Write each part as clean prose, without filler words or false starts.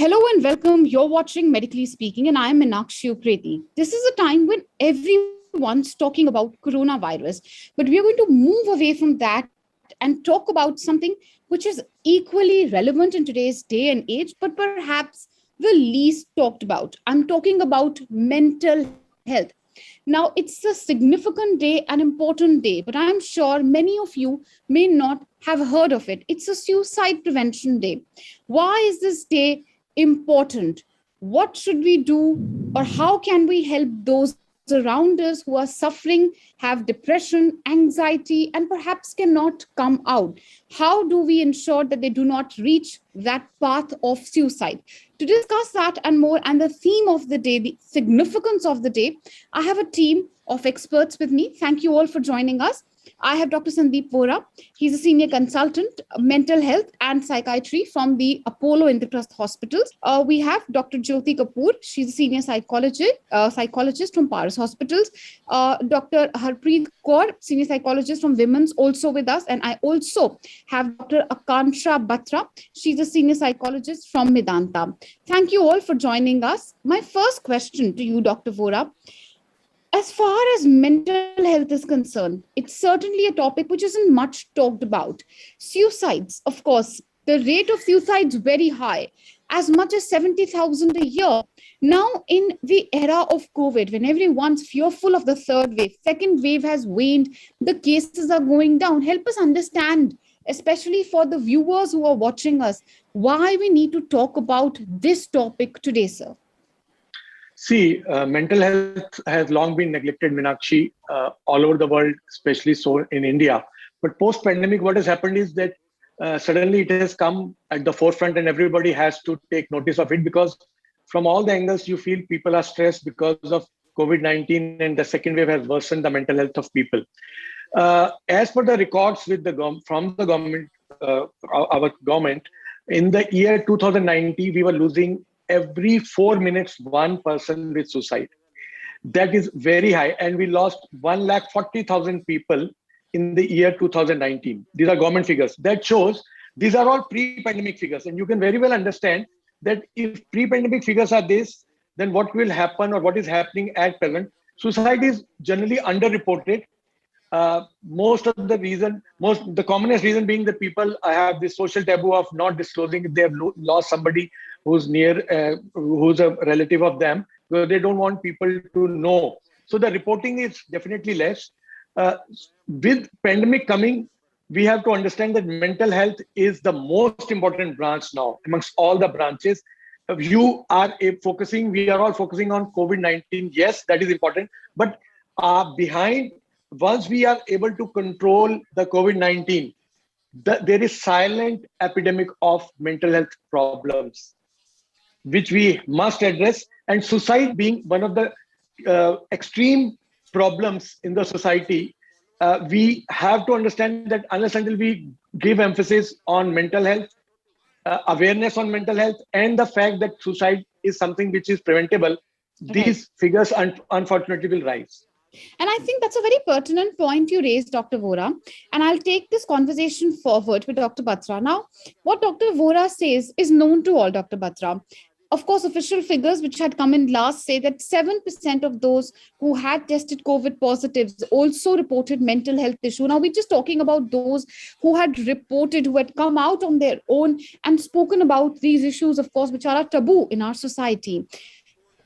Hello and welcome. You're watching Medically Speaking, and I'm Meenakshi Upreti. This is a time when everyone's talking about coronavirus, but we are going to move away from that and talk about something which is equally relevant in today's day and age, but perhaps the least talked about. I'm talking about mental health. Now, it's a significant day, an important day, but I'm sure many of you may not have heard of it. It's a suicide prevention day. Why is this day important? What should we do, or how can we help those around us who are suffering, have depression, anxiety, and perhaps cannot come out? How do we ensure that they do not reach that path of suicide? To discuss that and more, and the theme of the day, the significance of the day, I have a team of experts with me. Thank you all for joining us. I have Dr. Sandeep Vora. He's a senior consultant, mental health and psychiatry from the Apollo Indraprastha Hospitals. We have Dr. Jyoti Kapoor. She's a senior psychologist from Paras Hospitals. Dr. Harpreet Kaur, senior psychologist from Women's, also with us. And I also have Dr. Akansha Batra. She's a senior psychologist from Medanta. Thank you all for joining us. My first question to you, Dr. Vora. As far as mental health is concerned, it's certainly a topic which isn't much talked about. Suicides, of course, the rate of suicides very high, as much as 70,000 a year. Now, in the era of COVID, when everyone's fearful of the third wave, second wave has waned, the cases are going down. Help us understand, especially for the viewers who are watching us, why we need to talk about this topic today, sir. See, mental health has long been neglected, Meenakshi, all over the world, especially so in India. But post-pandemic, what has happened is that suddenly it has come at the forefront and everybody has to take notice of it, because from all the angles you feel people are stressed because of COVID-19, and the second wave has worsened the mental health of people. As per the records from the government, our government, in the year 2019, we were losing every 4 minutes one person with suicide. That is very high, and we lost 140,000 people in the year 2019. These are government figures. That shows these are all pre-pandemic figures, and you can very well understand that if pre-pandemic figures are this, then what will happen or what is happening at present. Suicide is generally underreported. The commonest reason being that people have this social taboo of not disclosing if they have lost somebody who's who's a relative of them, because they don't want people to know. So the reporting is definitely less. With pandemic coming, we have to understand that mental health is the most important branch now amongst all the branches. We are all focusing on COVID-19. Yes, that is important. But once we are able to control the COVID-19, there is silent epidemic of mental health problems, which we must address. And suicide being one of the extreme problems in the society, we have to understand that unless until we give emphasis on mental health, awareness on mental health, and the fact that suicide is something which is preventable, these figures unfortunately will rise. And I think that's a very pertinent point you raised, Dr. Vora. And I'll take this conversation forward with Dr. Batra. Now, what Dr. Vora says is known to all, Dr. Batra. Of course, official figures which had come in last say that 7% of those who had tested COVID positives also reported mental health issue. Now, we're just talking about those who had reported, who had come out on their own and spoken about these issues, of course, which are a taboo in our society.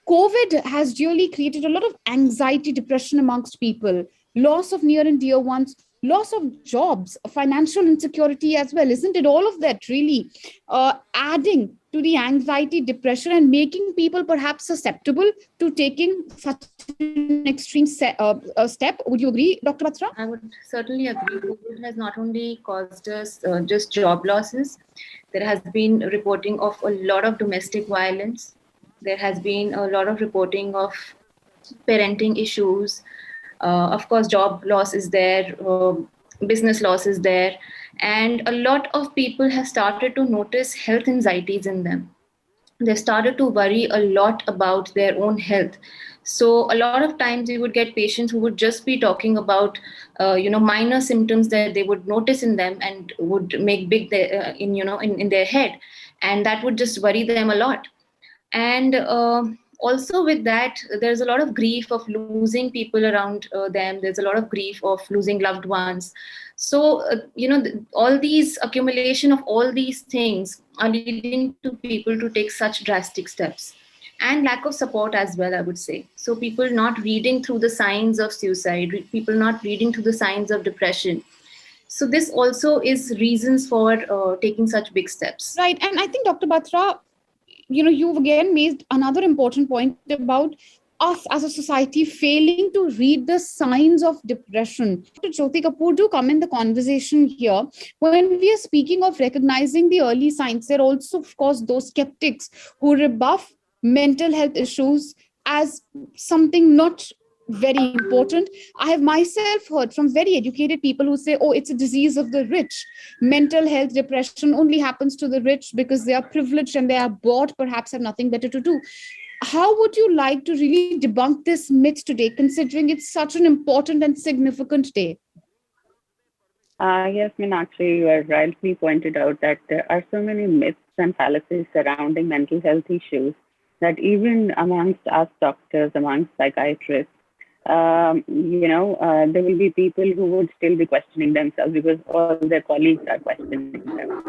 COVID has really created a lot of anxiety, depression amongst people, loss of near and dear ones, loss of jobs, financial insecurity as well. Isn't it all of that really adding to the anxiety, depression, and making people perhaps susceptible to taking such an extreme step? Would you agree, Dr. Batra? I would certainly agree. COVID has not only caused us just job losses. There has been reporting of a lot of domestic violence. There has been a lot of reporting of parenting issues. Of course, job loss is there, business loss is there. And a lot of people have started to notice health anxieties in them. They started to worry a lot about their own health. So a lot of times you would get patients who would just be talking about, minor symptoms that they would notice in them and would make big in their head. and that would just worry them a lot. And also with that, there's a lot of grief of losing people around them. There's a lot of grief of losing loved ones. So all these accumulation of all these things are leading to people to take such drastic steps, and lack of support as well, I would say. So people not reading through the signs of suicide, people not reading through the signs of depression. So this also is reasons for taking such big steps. Right. And I think, Dr. Batra, you've again made another important point about us as a society failing to read the signs of depression. Dr. Jyoti Kapoor, do come in the conversation here. When we are speaking of recognizing the early signs, there are also, of course, those skeptics who rebuff mental health issues as something not very important. I have myself heard from very educated people who say, oh, it's a disease of the rich. Mental health depression only happens to the rich because they are privileged and they are bored, perhaps have nothing better to do. How would you like to really debunk this myth today, considering it's such an important and significant day? Yes, Meenakshi, you are rightly pointed out that there are so many myths and fallacies surrounding mental health issues that even amongst us doctors, amongst psychiatrists, there will be people who would still be questioning themselves because all their colleagues are questioning them.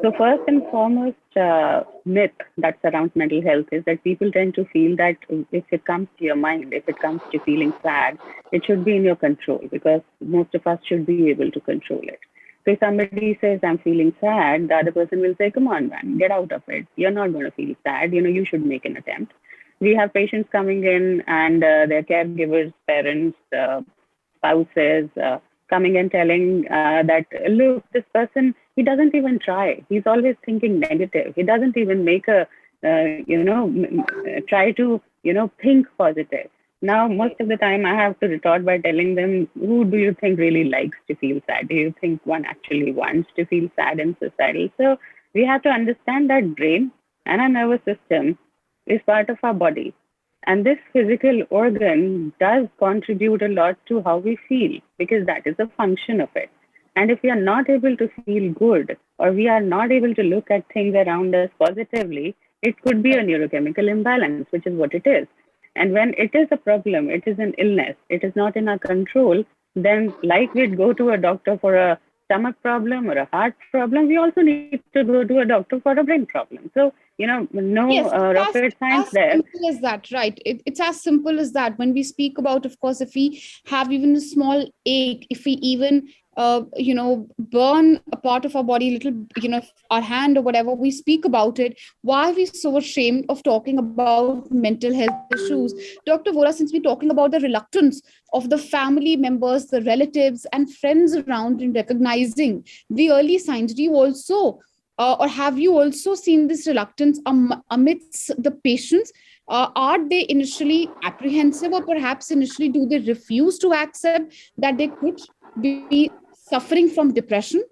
So first and foremost myth that surrounds mental health is that people tend to feel that if it comes to your mind, if it comes to feeling sad, it should be in your control because most of us should be able to control it. So if somebody says, I'm feeling sad, the other person will say, come on, man, get out of it. You're not going to feel sad. You should make an attempt. We have patients coming in and their caregivers, parents, spouses, coming and telling that, look, this person, he doesn't even try. He's always thinking negative. He doesn't even make try to, think positive. Now, most of the time I have to retort by telling them, who do you think really likes to feel sad? Do you think one actually wants to feel sad and suicidal? So we have to understand that brain and our nervous system is part of our body. And this physical organ does contribute a lot to how we feel because that is a function of it. And if we are not able to feel good or we are not able to look at things around us positively, it could be a neurochemical imbalance, which is what it is. And when it is a problem, it is an illness, it is not in our control, then like we'd go to a doctor for a stomach problem or a heart problem, we also need to go to a doctor for a brain problem. So, rocket science as there. simple as that, right? It's as simple as that. When we speak about, of course, if we have even a small ache, if we even burn a part of our body, little, our hand or whatever, we speak about it. Why are we so ashamed of talking about mental health issues? Dr. Vora, since we're talking about the reluctance of the family members, the relatives and friends around in recognizing the early signs, do you also, or have you also seen this reluctance amidst the patients? Are they initially apprehensive, or perhaps initially do they refuse to accept that they could be suffering from depression?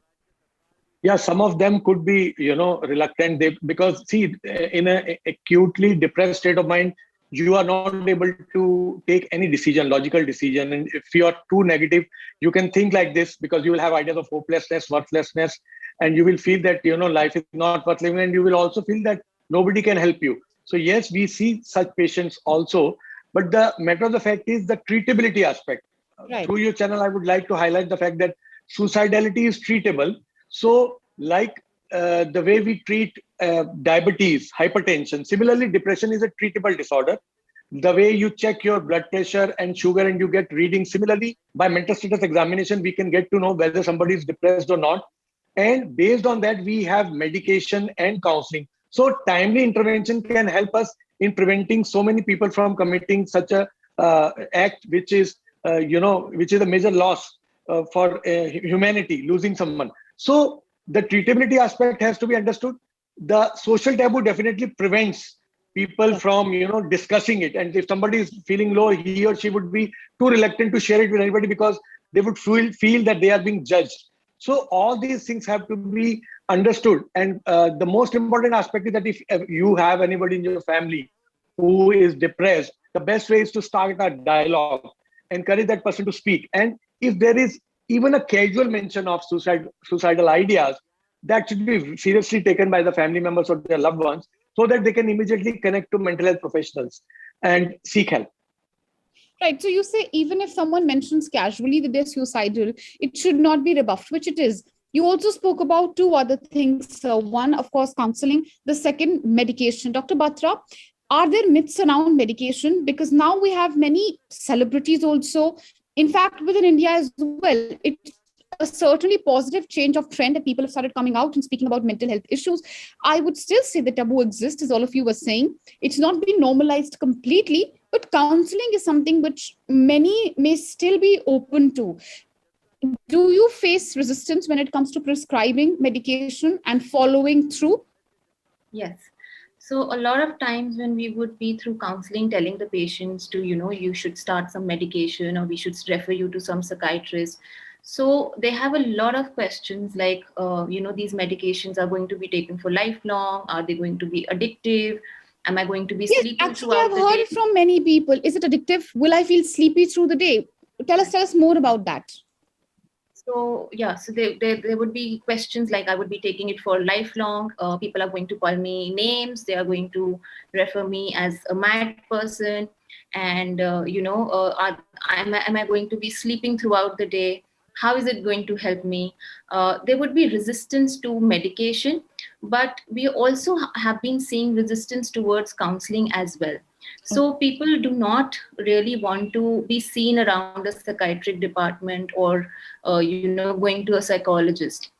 Yeah, some of them could be, reluctant. Because see, in an acutely depressed state of mind, you are not able to take any decision, logical decision. And if you are too negative, you can think like this because you will have ideas of hopelessness, worthlessness, and you will feel that, life is not worth living. And you will also feel that nobody can help you. So yes, we see such patients also. But the matter of the fact is the treatability aspect. Right. Through your channel, I would like to highlight the fact that suicidality is treatable. So like the way we treat diabetes, hypertension, similarly, depression is a treatable disorder. The way you check your blood pressure and sugar and you get readings, similarly, by mental status examination, we can get to know whether somebody is depressed or not. And based on that, we have medication and counseling. So timely intervention can help us in preventing so many people from committing such a act, which is which is a major loss for humanity, losing someone. So the treatability aspect has to be understood. The social taboo definitely prevents people from, discussing it. And if somebody is feeling low, he or she would be too reluctant to share it with anybody because they would feel that they are being judged. So all these things have to be understood. And the most important aspect is that if you have anybody in your family who is depressed, the best way is to start a dialogue, encourage that person to speak. And if there is even a casual mention of suicidal ideas, that should be seriously taken by the family members or their loved ones, so that they can immediately connect to mental health professionals and seek help. Right. So you say even if someone mentions casually that they're suicidal, it should not be rebuffed, which it is. You also spoke about two other things. One, of course, counseling. The second, medication. Dr. Batra, are there myths around medication? Because now we have many celebrities also. In fact, within India as well, it's a certainly positive change of trend that people have started coming out and speaking about mental health issues. I would still say the taboo exists, as all of you were saying. It's not been normalized completely, but counseling is something which many may still be open to. Do you face resistance when it comes to prescribing medication and following through? Yes. So a lot of times when we would be through counseling telling the patients to, you should start some medication or we should refer you to some psychiatrist. So they have a lot of questions like, these medications are going to be taken for lifelong. Are they going to be addictive? Am I going to be Yes, sleeping actually, I've throughout the heard day? it from many people. Is it addictive? Will I feel sleepy through the day? Tell us more about that. So yeah, so there would be questions like I would be taking it for lifelong. People are going to call me names. They are going to refer me as a mad person, and am I going to be sleeping throughout the day? How is it going to help me? There would be resistance to medication, but we also have been seeing resistance towards counseling as well. So people do not really want to be seen around a psychiatric department or going to a psychologist.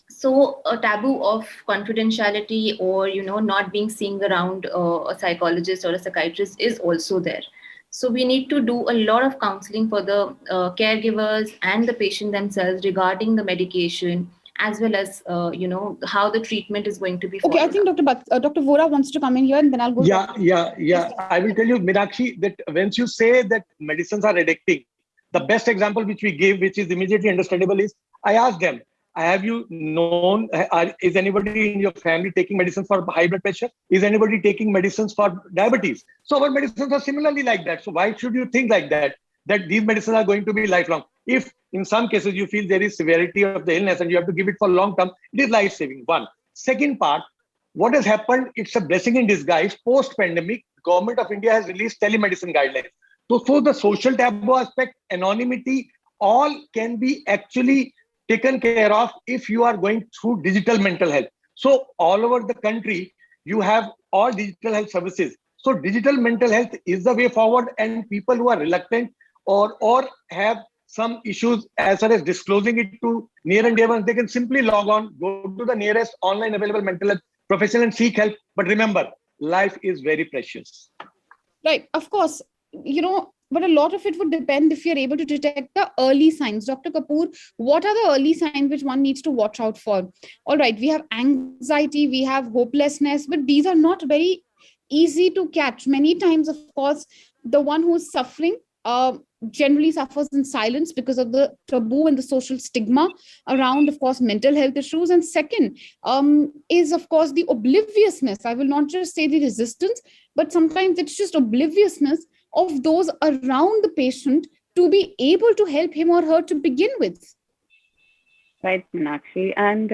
So a taboo of confidentiality or not being seen around a psychologist or a psychiatrist is also there. So we need to do a lot of counseling for the caregivers and the patient themselves regarding the medication, as well as how the treatment is going to be Okay, I followed think up. Dr. Vora wants to come in here, and then I'll go to Yeah, Dr. yeah, Just yeah. I will tell you, Meenakshi, that once you say that medicines are addicting, the best example which we give, which is immediately understandable, is I asked them, have you known, is anybody in your family taking medicines for high blood pressure? Is anybody taking medicines for diabetes? So our medicines are similarly like that. So why should you think like that these medicines are going to be lifelong? If in some cases you feel there is severity of the illness and you have to give it for long term, it is life saving. One. Second part, what has happened, it's a blessing in disguise. Post pandemic, government of India has released telemedicine guidelines. So the social taboo aspect, anonymity, all can be actually taken care of if you are going through digital mental health. So all over the country you have all digital health services. So digital mental health is the way forward, and people who are reluctant or have some issues as far as disclosing it to near and dear ones, they can simply log on, go to the nearest online available mental health professional and seek help. But remember, life is very precious. Right, of course, but a lot of it would depend if you're able to detect the early signs. Dr. Kapoor, what are the early signs which one needs to watch out for? All right, we have anxiety, we have hopelessness, but these are not very easy to catch. Many times, of course, the one who's suffering generally suffers in silence because of the taboo and the social stigma around, of course, mental health issues. And second, is, of course, the obliviousness. I will not just say the resistance, but sometimes it's just obliviousness of those around the patient to be able to help him or her to begin with. Right, Meenakshi. And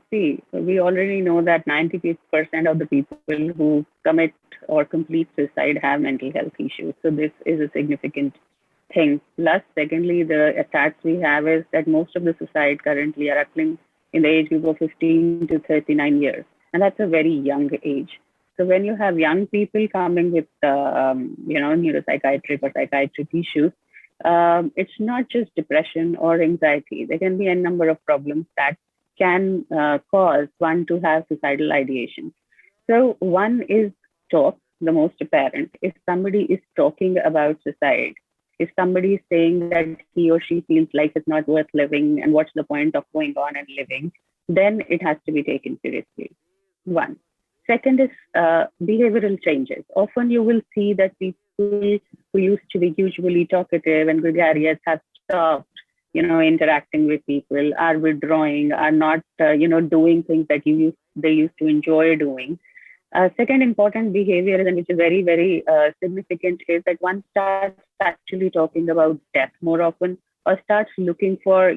see, we already know that 90% of the people who commit or complete suicide have mental health issues. So this is a significant thing. Plus, secondly, the stats we have is that most of the suicide currently are occurring in the age group of 15 to 39 years. And that's a very young age. So when you have young people coming with, neuropsychiatric or psychiatric issues, it's not just depression or anxiety. There can be a number of problems that can cause one to have suicidal ideation. So one is talk, the most apparent. If somebody is talking about suicide, if somebody is saying that he or she feels life is not worth living and what's the point of going on and living, then it has to be taken seriously. One. Second is behavioral changes. Often you will see that people who used to be usually talkative and gregarious have stopped, interacting with people, are withdrawing, are not, doing things that they used to enjoy doing. Second important behavior, and which is very, very significant, is that one starts actually talking about death more often, or starts looking for,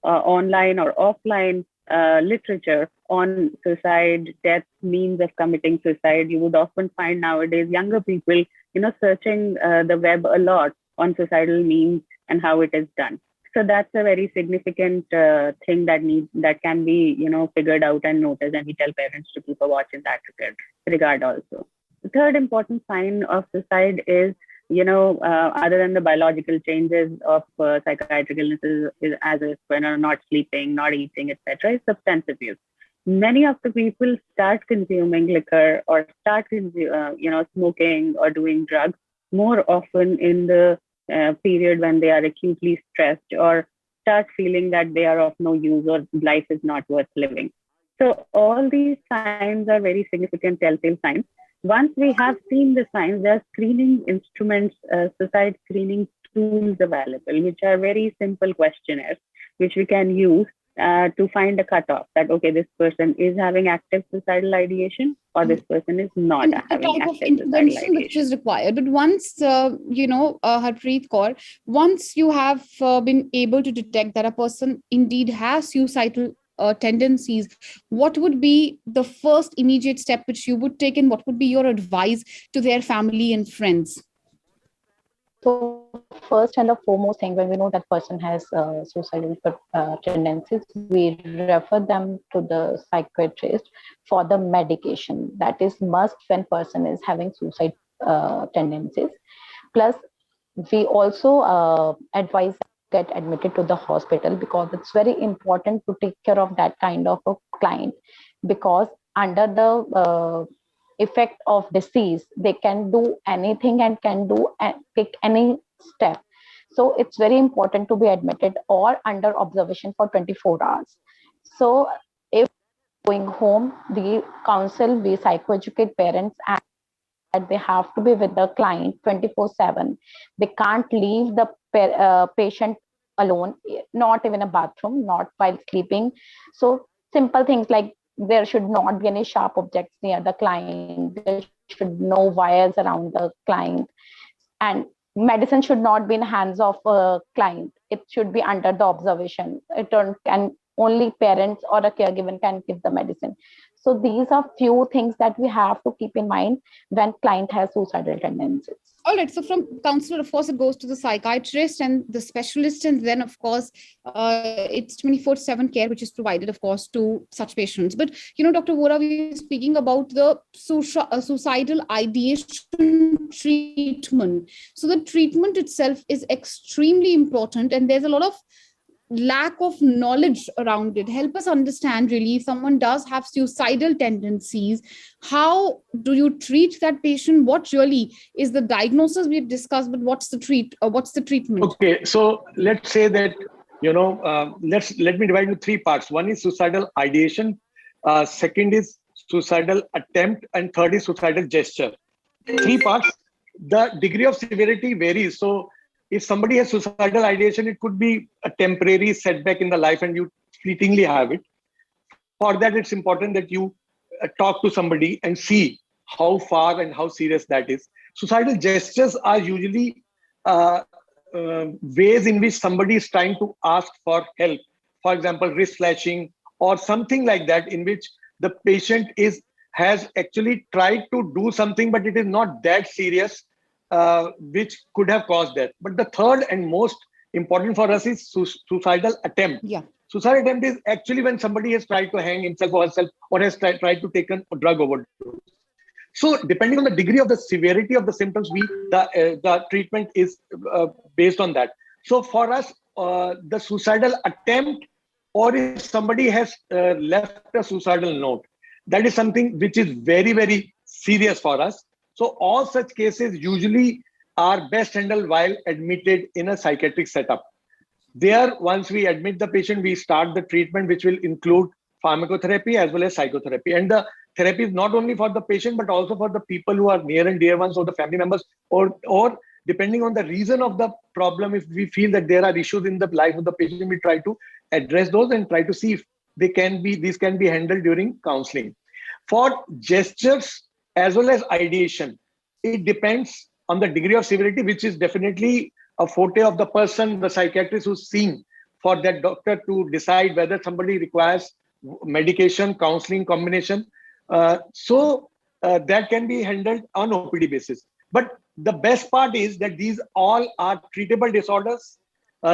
online or offline literature on suicide, death, means of committing suicide, you would often find nowadays younger people, searching the web a lot on suicidal means and how it is done. So that's a very significant thing that can be, figured out and noticed, and we tell parents to keep a watch in that regard also. The third important sign of suicide is, other than the biological changes of psychiatric illnesses, as if not sleeping, not eating, etc., is substance abuse. Many of the people start consuming liquor or start, smoking or doing drugs more often in the period when they are acutely stressed or start feeling that they are of no use or life is not worth living. So all these signs are very significant telltale signs. Once we have seen the signs, there are screening instruments, suicide screening tools available, which are very simple questionnaires, which we can use to find a cutoff that, okay, this person is having active suicidal ideation or this person is not and the having type of active suicidal intervention which ideation. is required. But once, Harpreet Kaur, once you have been able to detect that a person indeed has suicidal tendencies, what would be the first immediate step which you would take, and what would be your advice to their family and friends? So first and the foremost thing, when we know that person has suicidal tendencies, we refer them to the psychiatrist for the medication. That is must when person is having suicide tendencies. Plus, we also advise get admitted to the hospital, because it's very important to take care of that kind of a client, because under the effect of disease they can do anything and can do take any step. So it's very important to be admitted or under observation for 24 hours. So if going home, we counsel, we psychoeducate parents, and that they have to be with the client 24/7. They can't leave the patient alone, not even a bathroom, not while sleeping. So simple things like there should not be any sharp objects near the client. There should no wires around the client, and medicine should not be in hands of a client. It should be under the observation. Can only parents or a caregiver can give the medicine. So these are few things that we have to keep in mind when client has suicidal tendencies. All right, so from counselor, of course, it goes to the psychiatrist and the specialist, and then, of course, it's 24/7 care, which is provided, of course, to such patients. But, Dr. Vora, we are speaking about the suicidal ideation treatment. So the treatment itself is extremely important, and there's a lot of lack of knowledge around it. Help us understand, really, if someone does have suicidal tendencies, how do you treat that patient? What really is the diagnosis we've discussed, but what's the treatment? Okay, so let's say that let me divide into three parts. One is suicidal ideation, second is suicidal attempt, and third is suicidal gesture. Three parts. The degree of severity varies. So if somebody has suicidal ideation, it could be a temporary setback in the life and you fleetingly have it. For that, it's important that you talk to somebody and see how far and how serious that is. Suicidal gestures are usually ways in which somebody is trying to ask for help. For example, wrist flashing or something like that, in which the patient has actually tried to do something, but it is not that serious, which could have caused death. But the third and most important for us is suicidal attempt. Yeah. Suicidal attempt is actually when somebody has tried to hang himself or herself, or has tried to take a drug overdose. So depending on the degree of the severity of the symptoms, the treatment is based on that. So for us, the suicidal attempt, or if somebody has left a suicidal note, that is something which is very, very serious for us. So all such cases usually are best handled while admitted in a psychiatric setup. There, once we admit the patient, we start the treatment, which will include pharmacotherapy as well as psychotherapy. And the therapy is not only for the patient, but also for the people who are near and dear ones, or the family members, or depending on the reason of the problem, if we feel that there are issues in the life of the patient, we try to address those and try to see if these can be handled during counseling. For gestures as well as ideation, it depends on the degree of severity, which is definitely a forte of the person, the psychiatrist who's seeing, for that doctor to decide whether somebody requires medication, counseling combination. So that can be handled on OPD basis. But the best part is that these all are treatable disorders,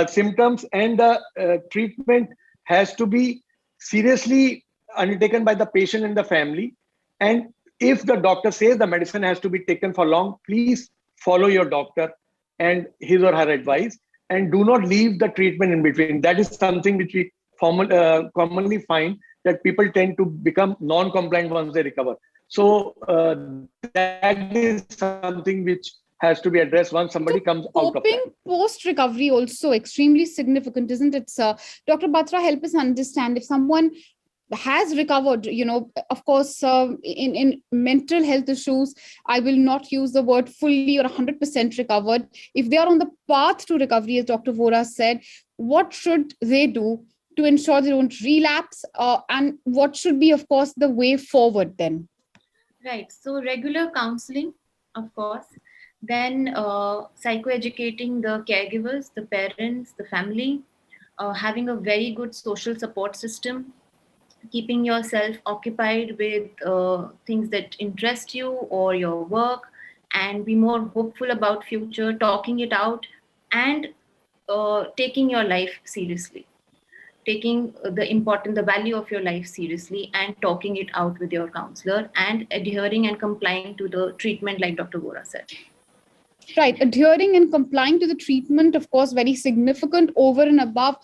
symptoms, and the treatment has to be seriously undertaken by the patient and the family. And if the doctor says the medicine has to be taken for long, please follow your doctor and his or her advice, and do not leave the treatment in between. That is something which we commonly find, that people tend to become non-compliant once they recover. So that is something which has to be addressed once somebody comes out of Coping that. post-recovery also extremely significant, isn't it, sir? Dr. Batra, help us understand, if someone has recovered, of course, in mental health issues, I will not use the word fully or 100% recovered. If they are on the path to recovery, as Dr. Vora said, what should they do to ensure they don't relapse? And what should be, of course, the way forward then? Right. So regular counseling, of course, then psychoeducating the caregivers, the parents, the family, having a very good social support system, keeping yourself occupied with things that interest you or your work, and be more hopeful about future, talking it out, and taking your life seriously, taking the value of your life seriously, and talking it out with your counselor, and adhering and complying to the treatment like Dr. Vora said. Right, adhering and complying to the treatment, of course, very significant, over and above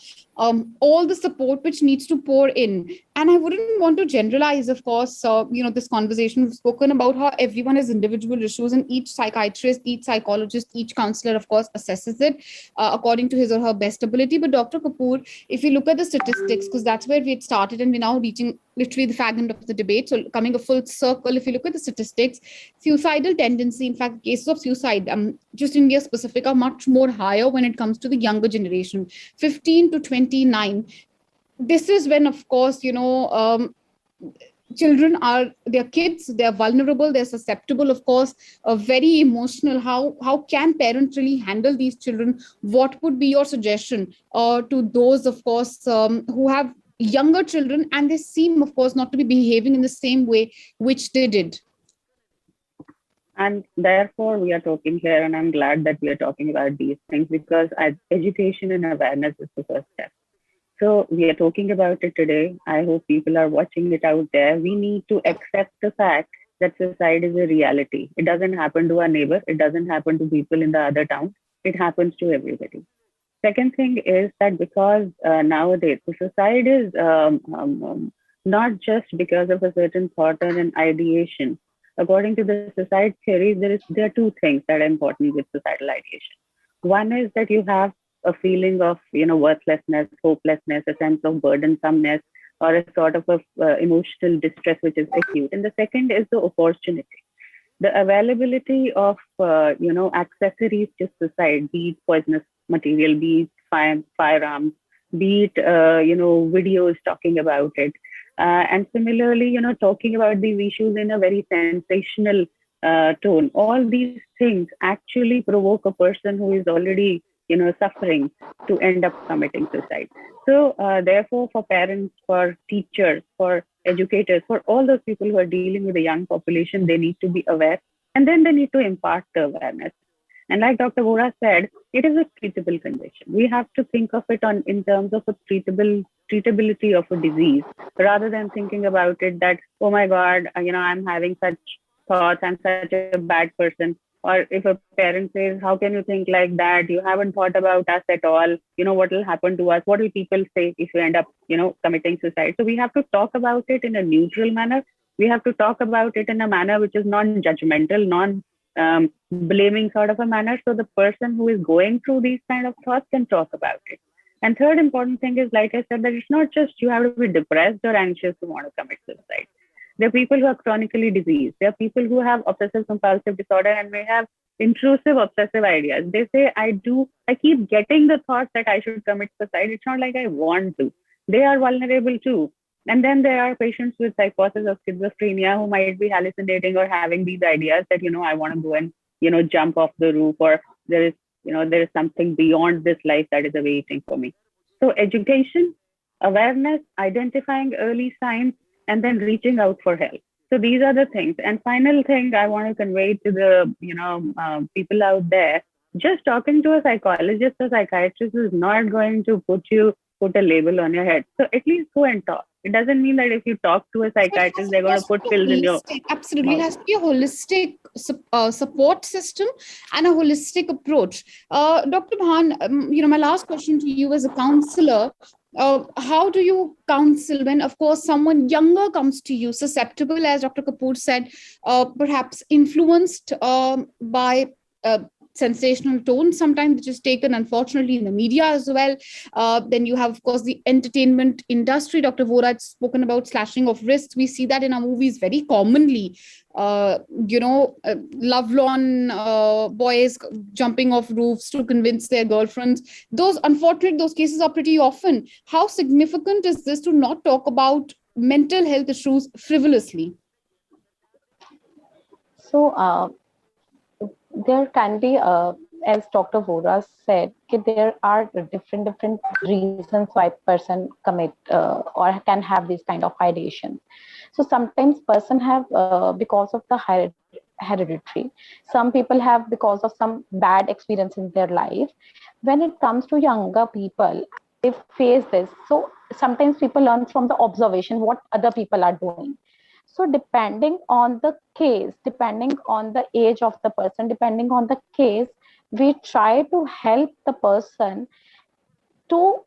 all the support which needs to pour in. And I wouldn't want to generalize, of course, this conversation. We've spoken about how everyone has individual issues, and each psychiatrist, each psychologist, each counselor, of course, assesses it according to his or her best ability. But Dr. Kapoor, if you look at the statistics, because that's where we had started and we're now reaching literally the fag end of the debate, so coming a full circle, if you look at the statistics, suicidal tendency, in fact, cases of suicide, just India specific, are much more higher when it comes to the younger generation, 15 to 29. This is when, of course, children are, they're kids, they're vulnerable, they're susceptible, of course, very emotional. How can parents really handle these children? What would be your suggestion to those, of course, who have younger children and they seem, of course, not to be behaving in the same way which they did? And therefore, we are talking here, and I'm glad that we are talking about these things, because education and awareness is the first step. So we are talking about it today. I hope people are watching it out there. We need to accept the fact that suicide is a reality. It doesn't happen to our neighbor. It doesn't happen to people in the other town. It happens to everybody. Second thing is that because nowadays, the suicide is not just because of a certain thought and an ideation. According to the suicide theory, there are two things that are important with suicidal ideation. One is that you have a feeling of worthlessness, hopelessness, a sense of burdensomeness, or a sort of emotional distress which is acute. And the second is the opportunity, the availability of accessories to suicide, be it poisonous material, be it firearms, be it videos talking about it. And similarly, talking about these issues in a very sensational tone. All these things actually provoke a person who is already, suffering to end up committing suicide. So therefore, for parents, for teachers, for educators, for all those people who are dealing with the young population, they need to be aware, and then they need to impart the awareness. And like Dr. Vora said, it is a treatable condition. We have to think of it in terms of a treatability of a disease, rather than thinking about it that, oh my God, I'm having such thoughts, I'm such a bad person. Or if a parent says, how can you think like that? You haven't thought about us at all. What will happen to us? What will people say if you end up, committing suicide? So we have to talk about it in a neutral manner. We have to talk about it in a manner which is non-judgmental, non-blaming sort of a manner. So the person who is going through these kind of thoughts can talk about it. And third important thing is, like I said, that it's not just you have to be depressed or anxious to want to commit suicide. There are people who are chronically diseased. There are people who have obsessive compulsive disorder and may have intrusive obsessive ideas. They say, I keep getting the thought that I should commit suicide. It's not like I want to. They are vulnerable too. And then there are patients with psychosis of schizophrenia who might be hallucinating or having these ideas that, I want to go and, jump off the roof, or there is something beyond this life that is awaiting for me. So education, awareness, identifying early signs, and then reaching out for help. So these are the things. And final thing I want to convey to the people out there: just talking to a psychologist or psychiatrist is not going to put a label on your head. So at least go and talk. It doesn't mean that if you talk to a So it has psychiatrist, to they're going to also put be pills in your holistic. Absolutely, it mouth. has to be a holistic support system and a holistic approach. Dr. Bhan, my last question to you as a counselor. How do you counsel when, of course, someone younger comes to you, susceptible, as Dr. Kapoor said, perhaps influenced by sensational tone sometimes, which is taken unfortunately in the media as well. Then you have, of course, the entertainment industry. Dr. Vora had spoken about slashing of wrists. We see that in our movies very commonly. Lovelorn boys jumping off roofs to convince their girlfriends. Those cases are pretty often. How significant is this to not talk about mental health issues frivolously? So there can be, as Dr. Vora said, there are different reasons why person commit or can have this kind of ideation. So sometimes person have because of the hereditary. Some people have because of some bad experience in their life. When it comes to younger people, they face this. So sometimes people learn from the observation what other people are doing. So depending on the case, depending on the age of the person, depending on the case, we try to help the person to,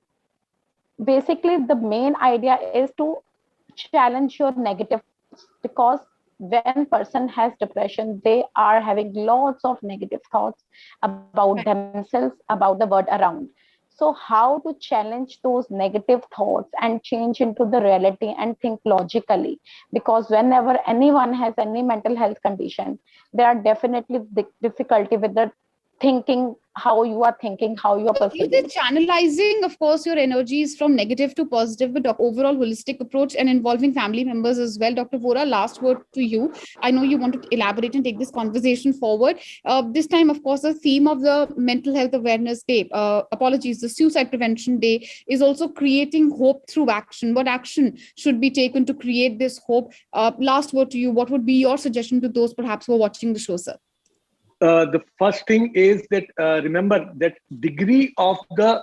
basically the main idea is to challenge your negative thoughts, because when person has depression, they are having lots of negative thoughts about themselves, about the world around. So how to challenge those negative thoughts and change into the reality and think logically? Because whenever anyone has any mental health condition, there are definitely difficulty with the thinking, how you are thinking, how you are You said perceiving. channelizing, of course, your energies from negative to positive, but overall holistic approach and involving family members as well. Dr. Vora, last word to you. I know you want to elaborate and take this conversation forward. This time, of course, the theme of the Mental Health Awareness Day, the Suicide Prevention Day, is also creating hope through action. What action should be taken to create this hope? Last word to you. What would be your suggestion to those perhaps who are watching the show, sir? The first thing is that remember that degree of the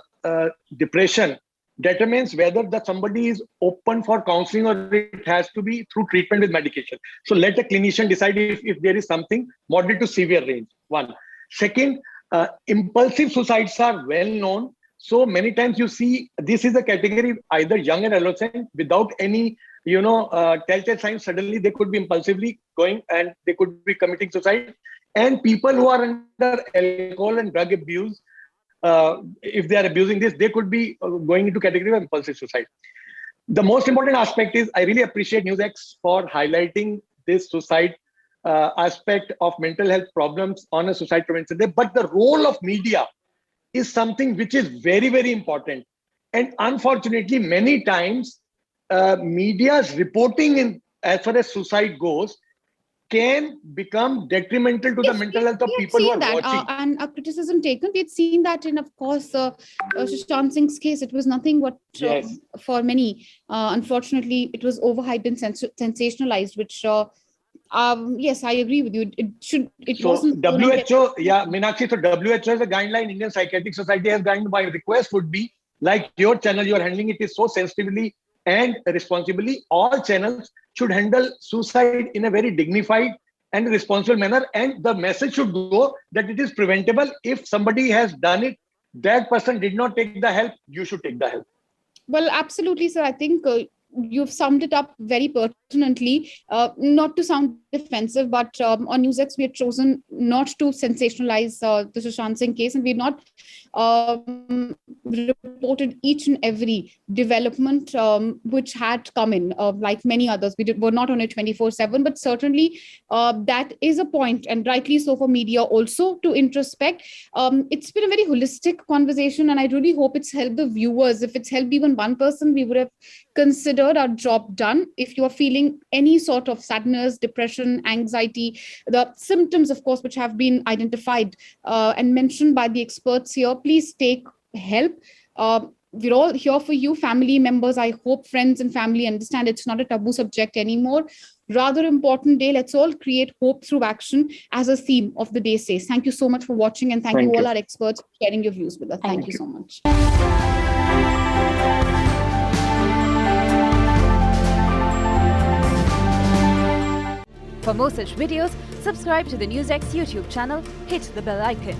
depression determines whether the somebody is open for counseling or it has to be through treatment with medication. So let the clinician decide if there is something moderate to severe range. One. Second, impulsive suicides are well known. So many times you see this is a category either young and adolescent without any telltale signs. Suddenly they could be impulsively going and they could be committing suicide. And people who are under alcohol and drug abuse, if they are abusing this, they could be going into category of impulsive suicide. The most important aspect is I really appreciate NewsX for highlighting this suicide aspect of mental health problems on a Suicide Prevention Day. But the role of media is something which is very, very important. And unfortunately, many times, media's reporting in as far as suicide goes can become detrimental to the mental health of We had people who seen are that, watching. and a criticism taken. We had seen that in, of course, Sushant Singh's case. It was nothing but Yes. for many. Unfortunately, it was overhyped and sensationalized, which, yes, I agree with you. It So wasn't. WHO, yeah, Meenakshi, so WHO has a guideline, Indian Psychiatric Society has guideline. My request would be, like your channel, you are handling it is so sensitively and responsibly. All channels should handle suicide in a very dignified and responsible manner. And the message should go that it is preventable. If somebody has done it, that person did not take the help, you should take the help. Well, absolutely, sir. I think you've summed it up very pertinently. Not to sound defensive, but on NewsX, we had chosen not to sensationalize the Sushant Singh case, and we've not reported each and every development which had come in, like many others. Were not on it 24/7, but certainly that is a point, and rightly so, for media also to introspect. It's been a very holistic conversation, and I really hope it's helped the viewers. If it's helped even one person, we would have considered our job done. If you are feeling any sort of sadness, depression, anxiety, the symptoms, of course, which have been identified and mentioned by the experts here, please take help. we're all here for you, family members. I hope friends and family understand it's not a taboo subject anymore. Rather important day. Let's all create hope through action, as a theme of the day says. Thank you so much for watching, and thank you all our experts for sharing your views with us. Thank you so much. For more such videos, subscribe to the NewsX YouTube channel, hit the bell icon.